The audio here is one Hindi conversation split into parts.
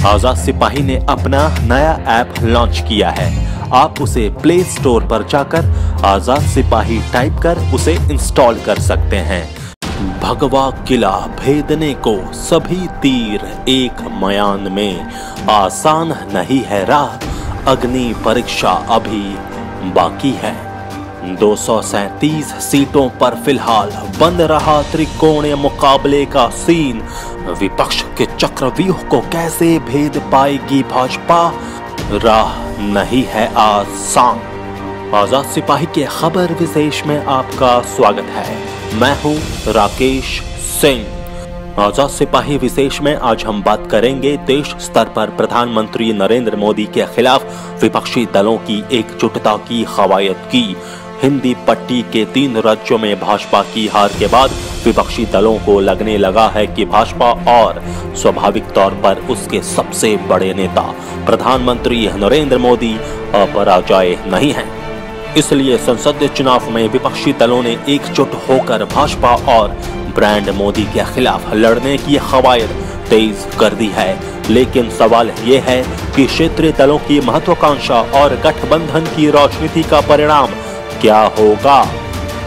आजाद सिपाही ने अपना नया ऐप लॉन्च किया है। आप उसे प्ले स्टोर पर जाकर आजाद सिपाही टाइप कर उसे इंस्टॉल कर सकते हैं। भगवा किला भेदने को सभी तीर एक मयान में, आसान नहीं है राह, अग्नि परीक्षा अभी बाकी है। 237 सीटों पर फिलहाल बन रहा त्रिकोणीय मुकाबले का सीन। विपक्ष के चक्रव्यूह को कैसे भेद पाएगी भाजपा, राह नहीं है आसान। आजाद सिपाही के खबर विशेष में आपका स्वागत है। मैं हूं राकेश सिंह। आजाद सिपाही विशेष में आज हम बात करेंगे देश स्तर पर प्रधानमंत्री नरेंद्र मोदी के खिलाफ विपक्षी दलों की एकजुटता की खवायत की। हिंदी पट्टी के 3 राज्यों में भाजपा की हार के बाद विपक्षी दलों को लगने लगा है कि भाजपा और स्वाभाविक तौर पर उसके सबसे बड़े नेता प्रधानमंत्री नरेंद्र मोदी अपराजय नहीं हैं। इसलिए संसदीय चुनाव में विपक्षी दलों ने एकजुट होकर भाजपा और ब्रांड मोदी के खिलाफ लड़ने की खवायत तेज कर दी है। लेकिन सवाल ये है कि क्षेत्रीय दलों की महत्वाकांक्षा और गठबंधन की राजनीति का परिणाम क्या होगा।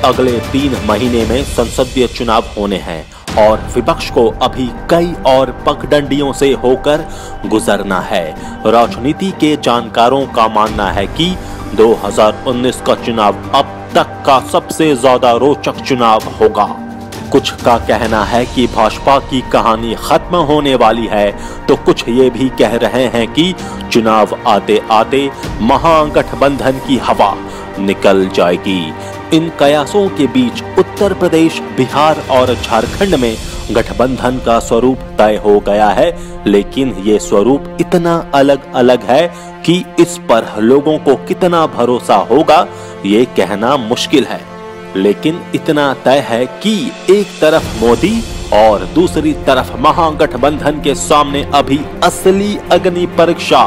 अगले 3 महीने में संसदीय चुनाव होने हैं और विपक्ष को अभी कई और पगडंडियों से होकर गुजरना है। राजनीति के जानकारों का मानना है कि 2019 का चुनाव अब तक का सबसे ज्यादा रोचक चुनाव होगा। कुछ का कहना है कि भाजपा की कहानी खत्म होने वाली है, तो कुछ ये भी कह रहे हैं कि चुनाव आते आते महागठबंधन की हवा निकल जाएगी। इन कयासों के बीच उत्तर प्रदेश, बिहार और झारखंड में गठबंधन का स्वरूप तय हो गया है, लेकिन ये स्वरूप इतना अलग अलग है कि इस पर लोगों को कितना भरोसा होगा ये कहना मुश्किल है। लेकिन इतना तय है कि एक तरफ मोदी और दूसरी तरफ महागठबंधन के सामने अभी असली अग्नि परीक्षा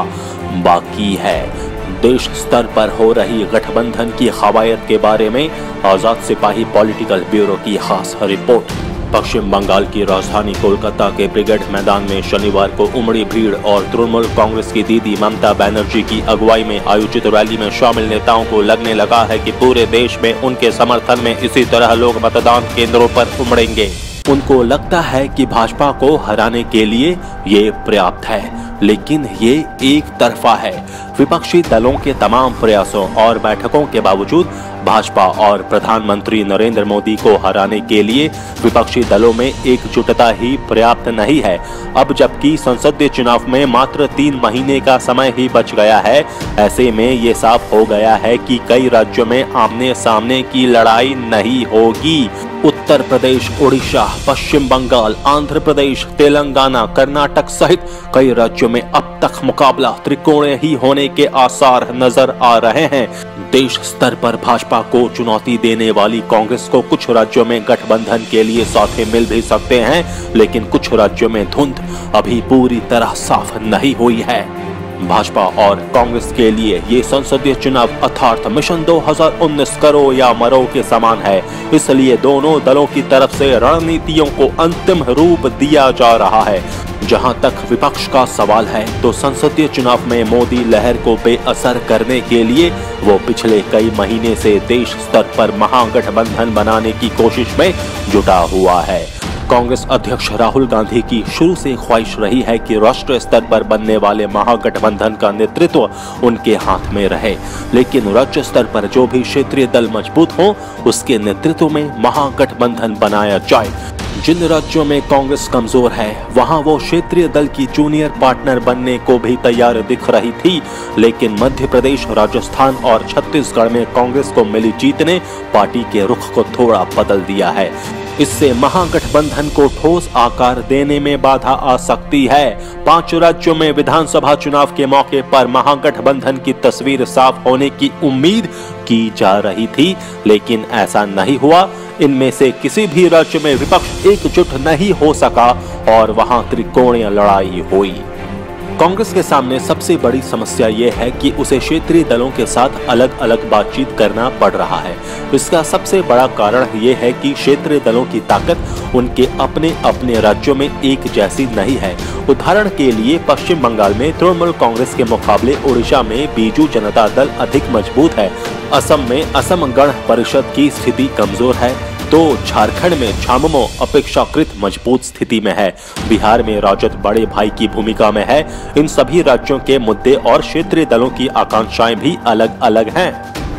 बाकी है। देश स्तर पर हो रही गठबंधन की खवायत के बारे में आजाद सिपाही पॉलिटिकल ब्यूरो की खास रिपोर्ट। पश्चिम बंगाल की राजधानी कोलकाता के ब्रिगेड मैदान में शनिवार को उमड़ी भीड़ और तृणमूल कांग्रेस की दीदी ममता बनर्जी की अगुवाई में आयोजित रैली में शामिल नेताओं को लगने लगा है कि पूरे देश में उनके समर्थन में इसी तरह लोग मतदान केंद्रों पर उमड़ेंगे। उनको लगता है कि भाजपा को हराने के लिए ये पर्याप्त है, लेकिन ये एक तरफा है। विपक्षी दलों के तमाम प्रयासों और बैठकों के बावजूद भाजपा और प्रधानमंत्री नरेंद्र मोदी को हराने के लिए विपक्षी दलों में एकजुटता ही पर्याप्त नहीं है। अब जबकि संसदीय चुनाव में मात्र 3 महीने का समय ही बच गया है, ऐसे में ये साफ हो गया है कि कई राज्यों में आमने सामने की लड़ाई नहीं होगी। उत्तर प्रदेश, उड़ीसा, पश्चिम बंगाल, आंध्र प्रदेश, तेलंगाना, कर्नाटक सहित कई राज्यों में अब तक मुकाबला त्रिकोणीय ही होने के आसार नजर आ रहे हैं। देश स्तर पर भाजपा को चुनौती देने वाली कांग्रेस को कुछ राज्यों में गठबंधन के लिए साथे मिल भी सकते हैं, लेकिन कुछ राज्यों में धुंध अभी पूरी तरह साफ नहीं हुई है। भाजपा और कांग्रेस के लिए ये संसदीय चुनाव अर्थात मिशन 2019 करो या मरो के समान है। इसलिए दोनों दलों की तरफ से रणनीतियों को अंतिम रूप दिया जा रहा है। जहां तक विपक्ष का सवाल है, तो संसदीय चुनाव में मोदी लहर को बेअसर करने के लिए वो पिछले कई महीने से देश स्तर पर महागठबंधन बनाने की कोशिश में जुटा हुआ है। कांग्रेस अध्यक्ष राहुल गांधी की शुरू से ख्वाहिश रही है कि राष्ट्रीय स्तर पर बनने वाले महागठबंधन का नेतृत्व उनके हाथ में रहे, लेकिन राज्य स्तर पर जो भी क्षेत्रीय दल मजबूत हो उसके नेतृत्व में महागठबंधन बनाया जाए। जिन राज्यों में कांग्रेस कमजोर है वहां वो क्षेत्रीय दल की जूनियर पार्टनर बनने को भी तैयार दिख रही थी, लेकिन मध्य प्रदेश, राजस्थान और छत्तीसगढ़ में कांग्रेस को मिली जीत ने पार्टी के रुख को थोड़ा बदल दिया है। इससे महागठबंधन को ठोस आकार देने में बाधा आ सकती है। 5 राज्यों में विधानसभा चुनाव के मौके पर महागठबंधन की तस्वीर साफ होने की उम्मीद की जा रही थी, लेकिन ऐसा नहीं हुआ। इनमें से किसी भी राज्य में विपक्ष एकजुट नहीं हो सका और वहां त्रिकोणीय लड़ाई हुई। कांग्रेस के सामने सबसे बड़ी समस्या ये है कि उसे क्षेत्रीय दलों के साथ अलग अलग बातचीत करना पड़ रहा है। इसका सबसे बड़ा कारण ये है कि क्षेत्रीय दलों की ताकत उनके अपने अपने राज्यों में एक जैसी नहीं है। उदाहरण के लिए पश्चिम बंगाल में तृणमूल कांग्रेस के मुकाबले ओडिशा में बीजू जनता दल अधिक मजबूत है। असम में असम गण परिषद की स्थिति कमजोर है, तो झारखंड में झामुमो अपेक्षाकृत मजबूत स्थिति में है। बिहार में राजद बड़े भाई की भूमिका में है। इन सभी राज्यों के मुद्दे और क्षेत्रीय दलों की आकांक्षाएं भी अलग अलग हैं।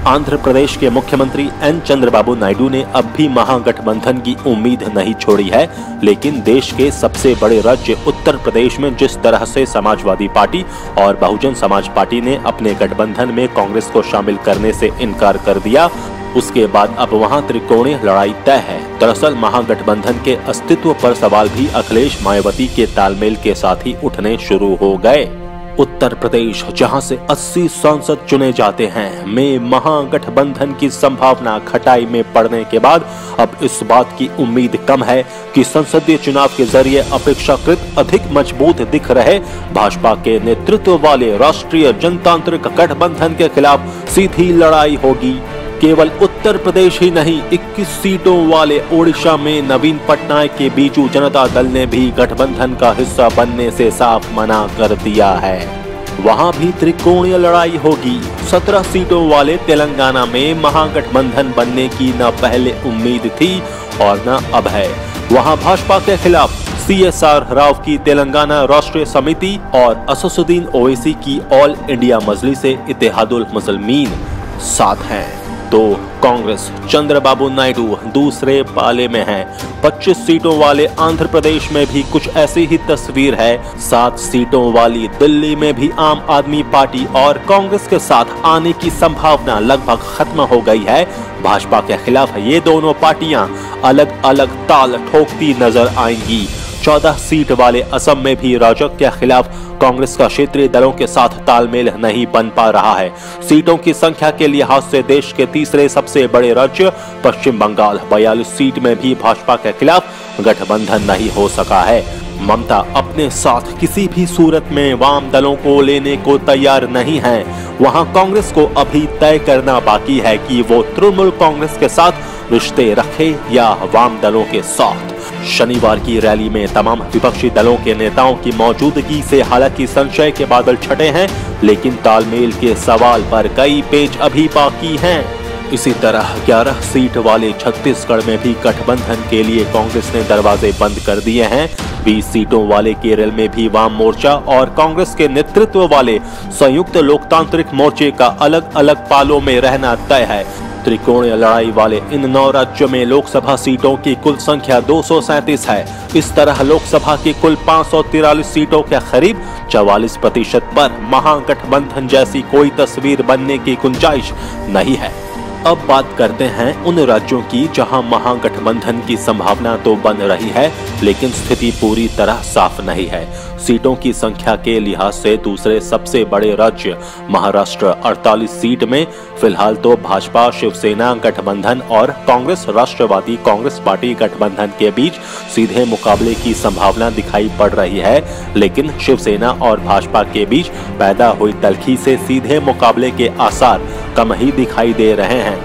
आंध्र प्रदेश के मुख्यमंत्री एन चंद्रबाबू नायडू ने अब भी महागठबंधन की उम्मीद नहीं छोड़ी है, लेकिन देश के सबसे बड़े राज्य उत्तर प्रदेश में जिस तरह से समाजवादी पार्टी और बहुजन समाज पार्टी ने अपने गठबंधन में कांग्रेस को शामिल करने से इनकार कर दिया, उसके बाद अब वहां त्रिकोणीय लड़ाई तय है। दरअसल महागठबंधन के अस्तित्व पर सवाल भी अखिलेश मायावती के तालमेल के साथ ही उठने शुरू हो गए। उत्तर प्रदेश, जहां से 80 सांसद चुने जाते हैं, में महागठबंधन की संभावना खटाई में पड़ने के बाद अब इस बात की उम्मीद कम है कि संसदीय चुनाव के जरिए अपेक्षाकृत अधिक मजबूत दिख रहे भाजपा के नेतृत्व वाले राष्ट्रीय जनतांत्रिक गठबंधन के खिलाफ सीधी लड़ाई होगी। केवल उत्तर प्रदेश ही नहीं, 21 सीटों वाले ओडिशा में नवीन पटनायक के बीजू जनता दल ने भी गठबंधन का हिस्सा बनने से साफ मना कर दिया है। वहां भी त्रिकोणीय लड़ाई होगी। 17 सीटों वाले तेलंगाना में महागठबंधन बनने की न पहले उम्मीद थी और न अब है। वहां भाजपा के खिलाफ CSR राव की तेलंगाना राष्ट्रीय समिति और असदुद्दीन ओवैसी की ऑल इंडिया मजलिस-ए-इत्तेहादुल मुस्लिमीन साथ हैं। तो कांग्रेस चंद्रबाबू नायडू दूसरे पाले में है। 25 सीटों वाले आंध्र प्रदेश में भी कुछ ऐसी ही तस्वीर है। 7 सीटों वाली दिल्ली में भी आम आदमी पार्टी और कांग्रेस के साथ आने की संभावना लगभग खत्म हो गई है। भाजपा के खिलाफ ये दोनों पार्टियां अलग अलग ताल ठोकती नजर आएंगी। 14 सीट वाले असम में भी राजग के खिलाफ कांग्रेस का क्षेत्रीय दलों के साथ तालमेल नहीं बन पा रहा है। सीटों की संख्या के लिहाज से देश के तीसरे सबसे बड़े राज्य पश्चिम बंगाल 42 सीट में भी भाजपा के खिलाफ गठबंधन नहीं हो सका है। ममता अपने साथ किसी भी सूरत में वाम दलों को लेने को तैयार नहीं है। वहां कांग्रेस को अभी तय करना बाकी है कि वो तृणमूल कांग्रेस के साथ रिश्ते रखे या वाम दलों के साथ। शनिवार की रैली में तमाम विपक्षी दलों के नेताओं की मौजूदगी से हालांकि संशय के बादल छटे हैं, लेकिन तालमेल के सवाल पर कई पेच अभी बाकी हैं। इसी तरह 11 सीट वाले छत्तीसगढ़ में भी गठबंधन के लिए कांग्रेस ने दरवाजे बंद कर दिए हैं। 20 सीटों वाले केरल में भी वाम मोर्चा और कांग्रेस के नेतृत्व वाले संयुक्त लोकतांत्रिक मोर्चे का अलग अलग पालों में रहना तय है। त्रिकोणीय लड़ाई वाले इन 9 राज्यों में लोकसभा सीटों की कुल संख्या 237 है। इस तरह लोकसभा की कुल 543 सीटों के करीब 44% पर महागठबंधन जैसी कोई तस्वीर बनने की गुंजाइश नहीं है। अब बात करते हैं उन राज्यों की जहां महागठबंधन की संभावना तो बन रही है, लेकिन स्थिति पूरी तरह साफ नहीं है। सीटों की संख्या के लिहाज से दूसरे सबसे बड़े राज्य महाराष्ट्र 48 सीट में फिलहाल तो भाजपा शिवसेना गठबंधन और कांग्रेस राष्ट्रवादी कांग्रेस पार्टी गठबंधन के बीच सीधे मुकाबले की संभावना दिखाई पड़ रही है, लेकिन शिवसेना और भाजपा के बीच पैदा हुई तल्खी से सीधे मुकाबले के आसार कम ही दिखाई दे रहे हैं।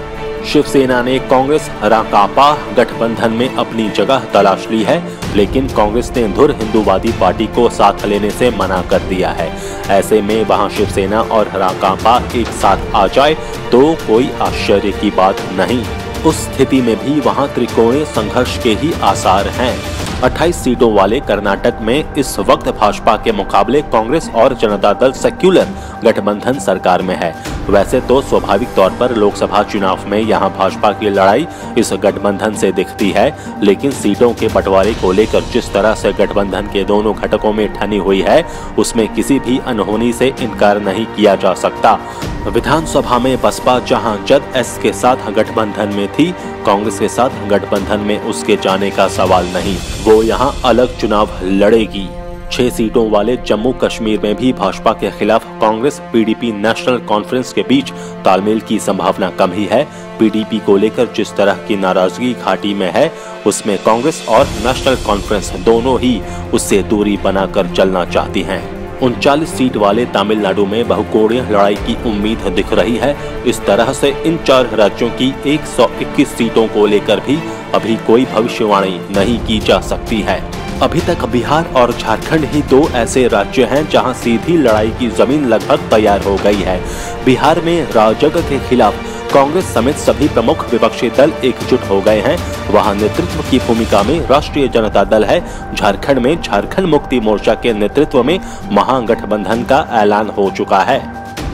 शिवसेना ने कांग्रेस राकांपा गठबंधन में अपनी जगह तलाश ली है, लेकिन कांग्रेस ने धुर हिंदूवादी पार्टी को साथ लेने से मना कर दिया है। ऐसे में वहां शिवसेना और राकांपा एक साथ आ जाए तो कोई आश्चर्य की बात नहीं। उस स्थिति में भी वहां त्रिकोणीय संघर्ष के ही आसार हैं। 28 सीटों वाले कर्नाटक में इस वक्त भाजपा के मुकाबले कांग्रेस और जनता दल सेक्युलर गठबंधन सरकार में है। वैसे तो स्वाभाविक तौर पर लोकसभा चुनाव में यहां भाजपा की लड़ाई इस गठबंधन से दिखती है, लेकिन सीटों के बंटवारे को लेकर जिस तरह से गठबंधन के दोनों घटकों में ठनी हुई है, उसमें किसी भी अनहोनी से इनकार नहीं किया जा सकता। विधानसभा में बसपा जहां ZS के साथ गठबंधन में थी, कांग्रेस के साथ गठबंधन में उसके जाने का सवाल नहीं। वो यहां अलग चुनाव लड़ेगी। 6 सीटों वाले जम्मू कश्मीर में भी भाजपा के खिलाफ कांग्रेस PDP नेशनल कॉन्फ्रेंस के बीच तालमेल की संभावना कम ही है। PDP को लेकर जिस तरह की नाराजगी घाटी में है, उसमें कांग्रेस और नेशनल कॉन्फ्रेंस दोनों ही उससे दूरी बनाकर चलना चाहती हैं। 39 सीट वाले तमिलनाडु में बहुकोणीय लड़ाई की उम्मीद दिख रही है। इस तरह से इन 4 राज्यों की 121 सीटों को लेकर भी अभी कोई भविष्यवाणी नहीं की जा सकती है। अभी तक बिहार और झारखंड ही 2 ऐसे राज्य हैं जहां सीधी लड़ाई की जमीन लगभग तैयार हो गई है। बिहार में राजग के खिलाफ कांग्रेस समेत सभी प्रमुख विपक्षी दल एकजुट हो गए हैं। वहां नेतृत्व की भूमिका में राष्ट्रीय जनता दल है। झारखंड में झारखंड मुक्ति मोर्चा के नेतृत्व में महागठबंधन का ऐलान हो चुका है।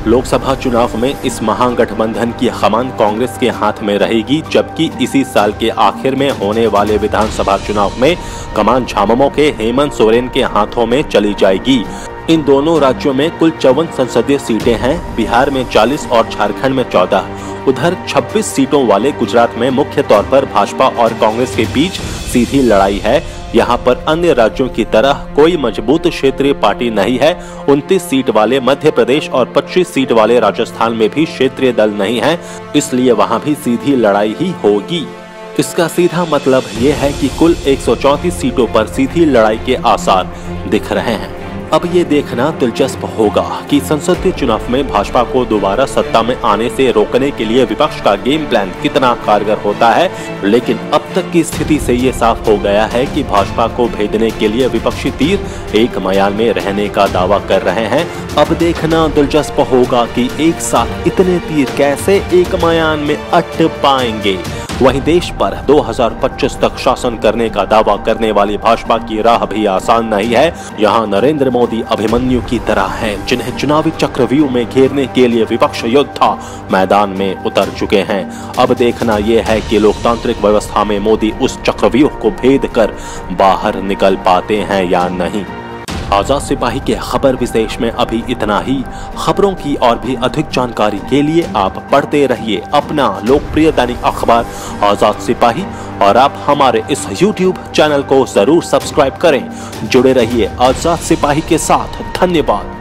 लोकसभा चुनाव में इस महागठबंधन की कमान कांग्रेस के हाथ में रहेगी, जबकि इसी साल के आखिर में होने वाले विधानसभा चुनाव में कमान झामुमो के हेमंत सोरेन के हाथों में चली जाएगी। इन दोनों राज्यों में कुल 54 संसदीय सीटें हैं। बिहार में 40 और झारखंड में 14। उधर 26 सीटों वाले गुजरात में मुख्य तौर पर भाजपा और कांग्रेस के बीच सीधी लड़ाई है। यहाँ पर अन्य राज्यों की तरह कोई मजबूत क्षेत्रीय पार्टी नहीं है। 29 सीट वाले मध्य प्रदेश और 25 सीट वाले राजस्थान में भी क्षेत्रीय दल नहीं है, इसलिए वहाँ भी सीधी लड़ाई ही होगी। इसका सीधा मतलब ये है कि कुल 134 सीटों पर सीधी लड़ाई के आसार दिख रहे हैं। अब ये देखना दिलचस्प होगा कि संसदीय चुनाव में भाजपा को दोबारा सत्ता में आने से रोकने के लिए विपक्ष का गेम प्लान कितना कारगर होता है। लेकिन अब तक की स्थिति से ये साफ हो गया है कि भाजपा को भेदने के लिए विपक्षी तीर एक म्यान में रहने का दावा कर रहे हैं। अब देखना दिलचस्प होगा कि एक साथ इतने तीर कैसे एक म्यान में अट पाएंगे। वहीं देश पर 2025 तक शासन करने का दावा करने वाली भाजपा की राह भी आसान नहीं है। यहाँ नरेंद्र मोदी अभिमन्यु की तरह हैं, जिन्हें चुनावी चक्रव्यूह में घेरने के लिए विपक्ष योद्धा मैदान में उतर चुके हैं। अब देखना यह है कि लोकतांत्रिक व्यवस्था में मोदी उस चक्रव्यूह को भेद कर बाहर निकल पाते हैं या नहीं। आजाद सिपाही के खबर विशेष में अभी इतना ही। खबरों की और भी अधिक जानकारी के लिए आप पढ़ते रहिए अपना लोकप्रिय दैनिक अखबार आजाद सिपाही, और आप हमारे इस YouTube चैनल को जरूर सब्सक्राइब करें। जुड़े रहिए आजाद सिपाही के साथ। धन्यवाद।